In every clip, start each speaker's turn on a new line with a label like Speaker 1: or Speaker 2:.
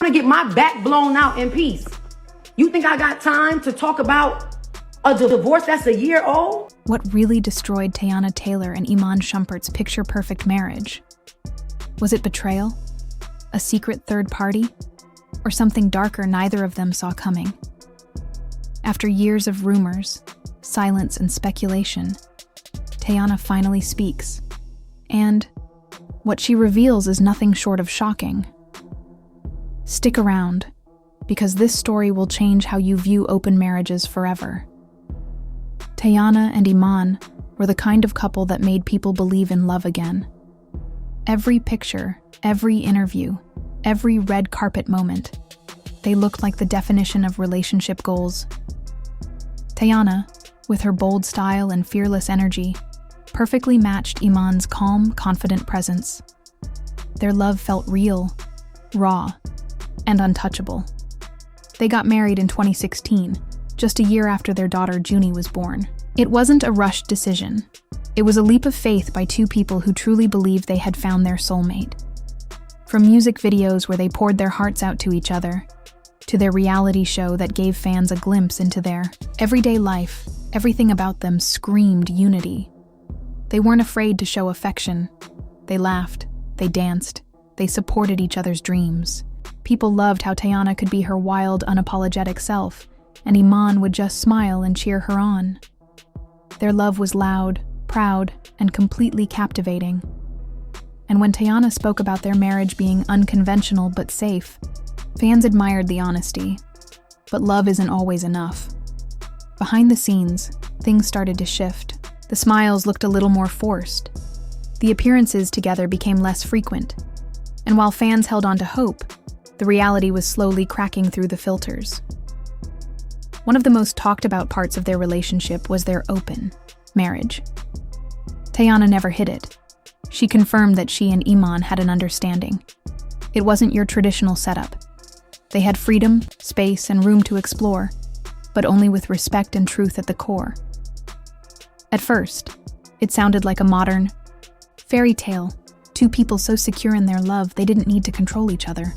Speaker 1: to get my back blown out in peace. You think I got time to talk about a divorce that's a year old?
Speaker 2: What really destroyed Teyana Taylor and Iman Shumpert's picture-perfect marriage? Was it betrayal? A secret third party? Or something darker neither of them saw coming? After years of rumors, silence, and speculation, Teyana finally speaks. And what she reveals is nothing short of shocking. Stick around, because this story will change how you view open marriages forever. Teyana and Iman were the kind of couple that made people believe in love again. Every picture, every interview, every red carpet moment, they looked like the definition of relationship goals. Teyana, with her bold style and fearless energy, perfectly matched Iman's calm, confident presence. Their love felt real, raw, and untouchable. They got married in 2016, just a year after their daughter Junie was born. It wasn't a rushed decision. It was a leap of faith by two people who truly believed they had found their soulmate. From music videos where they poured their hearts out to each other, to their reality show that gave fans a glimpse into their everyday life, everything about them screamed unity. They weren't afraid to show affection. They laughed, they danced, they supported each other's dreams. People loved how Teyana could be her wild, unapologetic self, and Iman would just smile and cheer her on. Their love was loud, proud, and completely captivating. And when Teyana spoke about their marriage being unconventional but safe, fans admired the honesty. But love isn't always enough. Behind the scenes, things started to shift. The smiles looked a little more forced. The appearances together became less frequent. And while fans held on to hope, the reality was slowly cracking through the filters. One of the most talked about parts of their relationship was their open marriage. Teyana never hid it. She confirmed that she and Iman had an understanding. It wasn't your traditional setup. They had freedom, space, and room to explore, but only with respect and truth at the core. At first, it sounded like a modern fairy tale, two people so secure in their love they didn't need to control each other.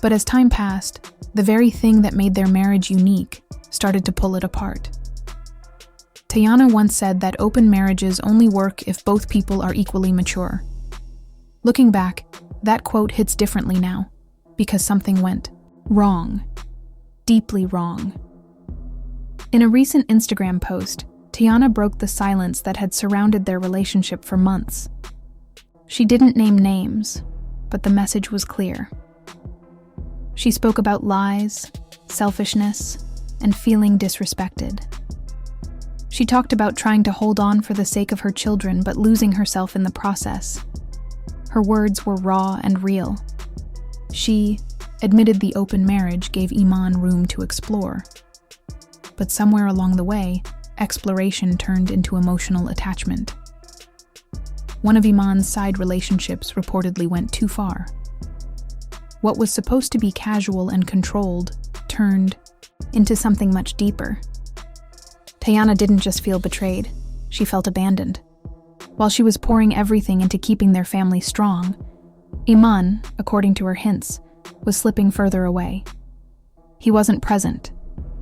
Speaker 2: But as time passed, the very thing that made their marriage unique started to pull it apart. Teyana once said that open marriages only work if both people are equally mature. Looking back, that quote hits differently now, because something went wrong, deeply wrong. In a recent Instagram post, Teyana broke the silence that had surrounded their relationship for months. She didn't name names, but the message was clear. She spoke about lies, selfishness, and feeling disrespected. She talked about trying to hold on for the sake of her children but losing herself in the process. Her words were raw and real. She admitted the open marriage gave Iman room to explore. But somewhere along the way, exploration turned into emotional attachment. One of Iman's side relationships reportedly went too far. What was supposed to be casual and controlled turned into something much deeper. Teyana didn't just feel betrayed, she felt abandoned. While she was pouring everything into keeping their family strong, Iman, according to her hints, was slipping further away. He wasn't present,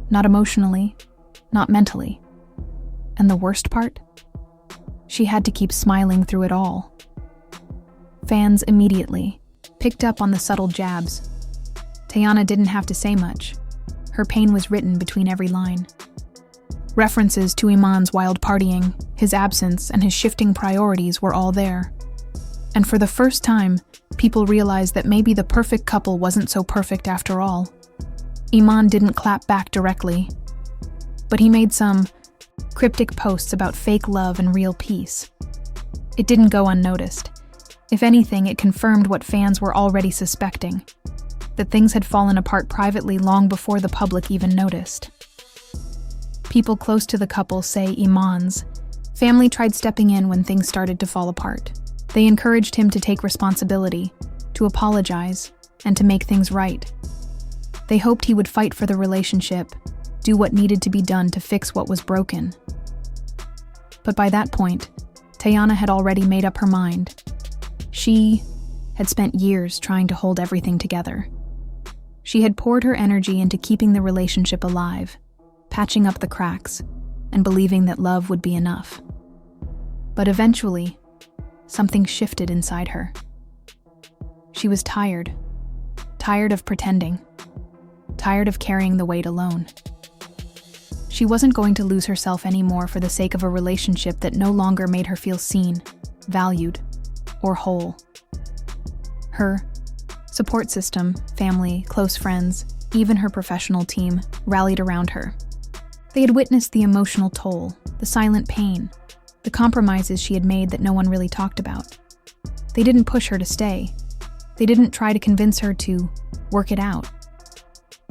Speaker 2: not emotionally, not mentally. And the worst part? She had to keep smiling through it all. Fans immediately picked up on the subtle jabs. Teyana didn't have to say much. Her pain was written between every line. References to Iman's wild partying, his absence, and his shifting priorities were all there. And for the first time, people realized that maybe the perfect couple wasn't so perfect after all. Iman didn't clap back directly, but he made some cryptic posts about fake love and real peace. It didn't go unnoticed. If anything, it confirmed what fans were already suspecting, that things had fallen apart privately long before the public even noticed. People close to the couple say Iman's family tried stepping in when things started to fall apart. They encouraged him to take responsibility, to apologize, and to make things right. They hoped he would fight for the relationship, do what needed to be done to fix what was broken. But by that point, Teyana had already made up her mind. She had spent years trying to hold everything together. She had poured her energy into keeping the relationship alive, patching up the cracks, and believing that love would be enough. But eventually, something shifted inside her. She was tired of pretending, tired of carrying the weight alone. She wasn't going to lose herself anymore for the sake of a relationship that no longer made her feel seen, valued, or whole. Her support system, family, close friends, even her professional team rallied around her. They had witnessed the emotional toll, the silent pain, the compromises she had made that no one really talked about. They didn't push her to stay. They didn't try to convince her to work it out.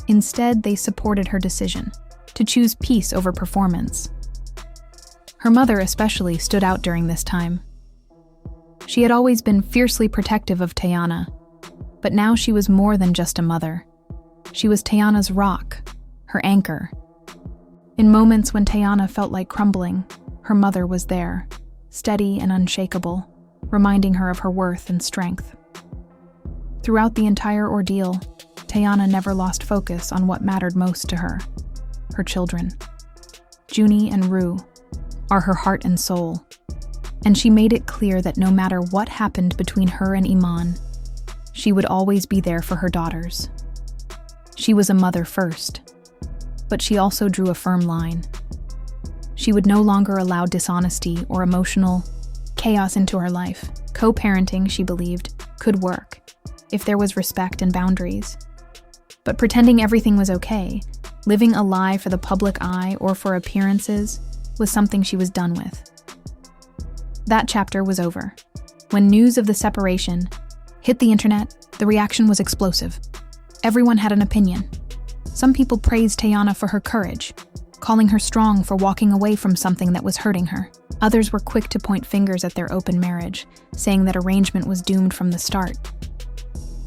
Speaker 2: Instead, they supported her decision to choose peace over performance. Her mother especially stood out during this time. She had always been fiercely protective of Teyana, but now she was more than just a mother. She was Teyana's rock, her anchor. In moments when Teyana felt like crumbling, her mother was there, steady and unshakable, reminding her of her worth and strength. Throughout the entire ordeal, Teyana never lost focus on what mattered most to her, her children. Junie and Rue are her heart and soul, and she made it clear that no matter what happened between her and Iman, she would always be there for her daughters. She was a mother first, but she also drew a firm line. She would no longer allow dishonesty or emotional chaos into her life. Co-parenting, she believed, could work if there was respect and boundaries. But pretending everything was okay, living a lie for the public eye or for appearances, was something she was done with. That chapter was over. When news of the separation hit the internet, the reaction was explosive. Everyone had an opinion. Some people praised Teyana for her courage, calling her strong for walking away from something that was hurting her. Others were quick to point fingers at their open marriage, saying that arrangement was doomed from the start.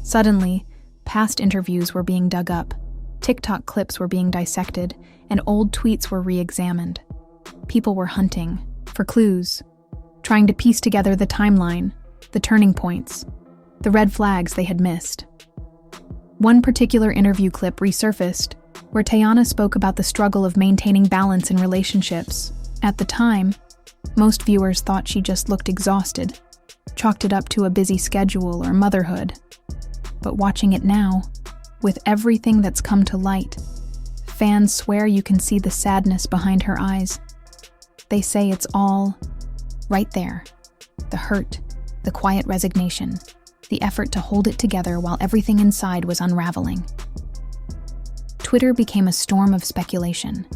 Speaker 2: Suddenly, past interviews were being dug up, TikTok clips were being dissected, and old tweets were re-examined. People were hunting for clues, trying to piece together the timeline, the turning points, the red flags they had missed. One particular interview clip resurfaced where Teyana spoke about the struggle of maintaining balance in relationships. At the time, most viewers thought she just looked exhausted, chalked it up to a busy schedule or motherhood. But watching it now, with everything that's come to light, fans swear you can see the sadness behind her eyes. They say it's all right there. The hurt, the quiet resignation, the effort to hold it together while everything inside was unraveling. Twitter became a storm of speculation.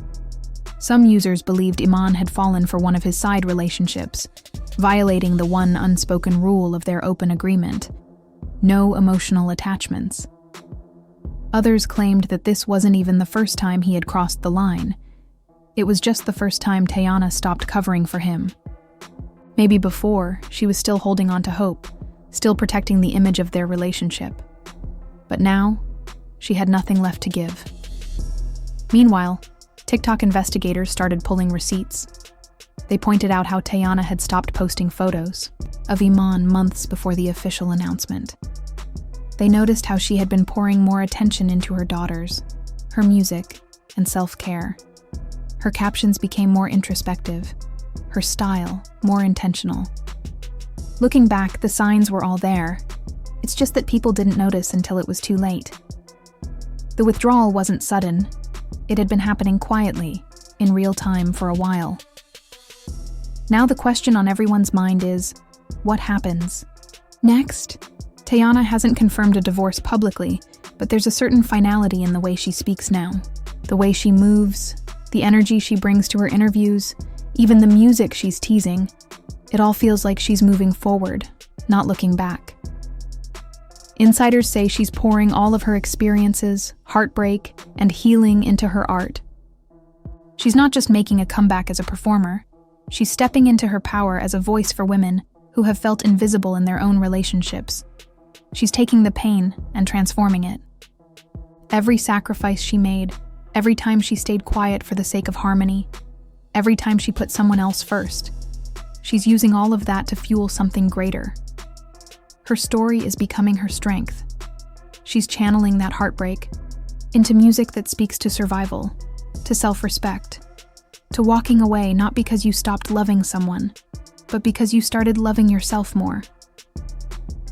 Speaker 2: Some users believed Iman had fallen for one of his side relationships, violating the one unspoken rule of their open agreement: no emotional attachments. Others claimed that this wasn't even the first time he had crossed the line. It was just the first time Teyana stopped covering for him. Maybe before, she was still holding on to hope, still protecting the image of their relationship. But now, she had nothing left to give. Meanwhile, TikTok investigators started pulling receipts. They pointed out how Teyana had stopped posting photos of Iman months before the official announcement. They noticed how she had been pouring more attention into her daughters, her music, and self-care. Her captions became more introspective, her style more intentional. Looking back, the signs were all there. It's just that people didn't notice until it was too late. The withdrawal wasn't sudden. It had been happening quietly, in real time for a while. Now the question on everyone's mind is, what happens next? Teyana hasn't confirmed a divorce publicly, but there's a certain finality in the way she speaks now. The way she moves, the energy she brings to her interviews, even the music she's teasing. It all feels like she's moving forward, not looking back. Insiders say she's pouring all of her experiences, heartbreak, and healing into her art. She's not just making a comeback as a performer. She's stepping into her power as a voice for women who have felt invisible in their own relationships. She's taking the pain and transforming it. Every sacrifice she made, every time she stayed quiet for the sake of harmony, every time she put someone else first, she's using all of that to fuel something greater. Her story is becoming her strength. she's channeling that heartbreak into music that speaks to survival, to self-respect, to walking away not because you stopped loving someone, but because you started loving yourself more.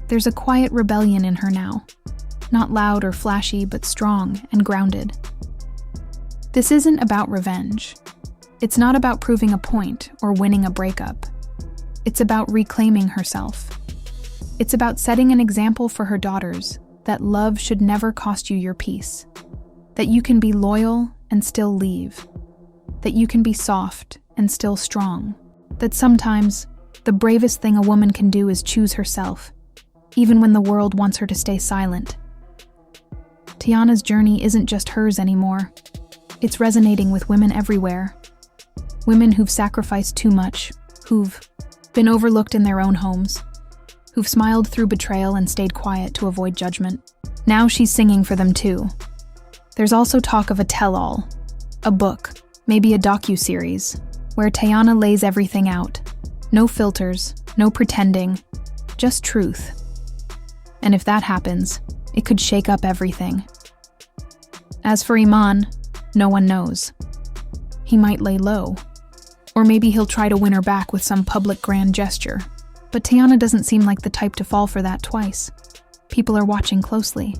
Speaker 2: There's a quiet rebellion in her now, not loud or flashy, but strong and grounded. This isn't about revenge. It's not about proving a point or winning a breakup. It's about reclaiming herself. It's about setting an example for her daughters that love should never cost you your peace, that you can be loyal and still leave, that you can be soft and still strong, that sometimes the bravest thing a woman can do is choose herself, even when the world wants her to stay silent. Teyana's journey isn't just hers anymore. It's resonating with women everywhere. Women who've sacrificed too much, who've been overlooked in their own homes, who've smiled through betrayal and stayed quiet to avoid judgment. Now she's singing for them too. There's also talk of a tell-all, a book, maybe a docu-series, where Teyana lays everything out. No filters, no pretending, just truth. And if that happens, it could shake up everything. As for Iman, no one knows. He might lay low, or maybe he'll try to win her back with some public grand gesture. But Teyana doesn't seem like the type to fall for that twice. People are watching closely,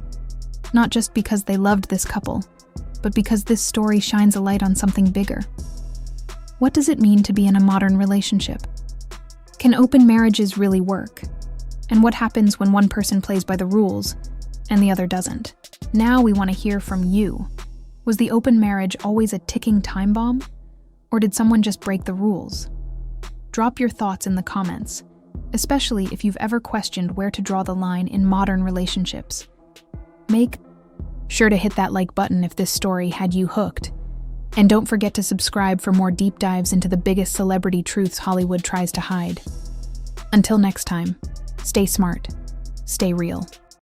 Speaker 2: not just because they loved this couple, but because this story shines a light on something bigger. What does it mean to be in a modern relationship? Can open marriages really work? And what happens when one person plays by the rules and the other doesn't? Now we want to hear from you. Was the open marriage always a ticking time bomb? Or did someone just break the rules? Drop your thoughts in the comments, especially if you've ever questioned where to draw the line in modern relationships. Make sure to hit that like button if this story had you hooked. And don't forget to subscribe for more deep dives into the biggest celebrity truths Hollywood tries to hide. Until next time, stay smart, stay real.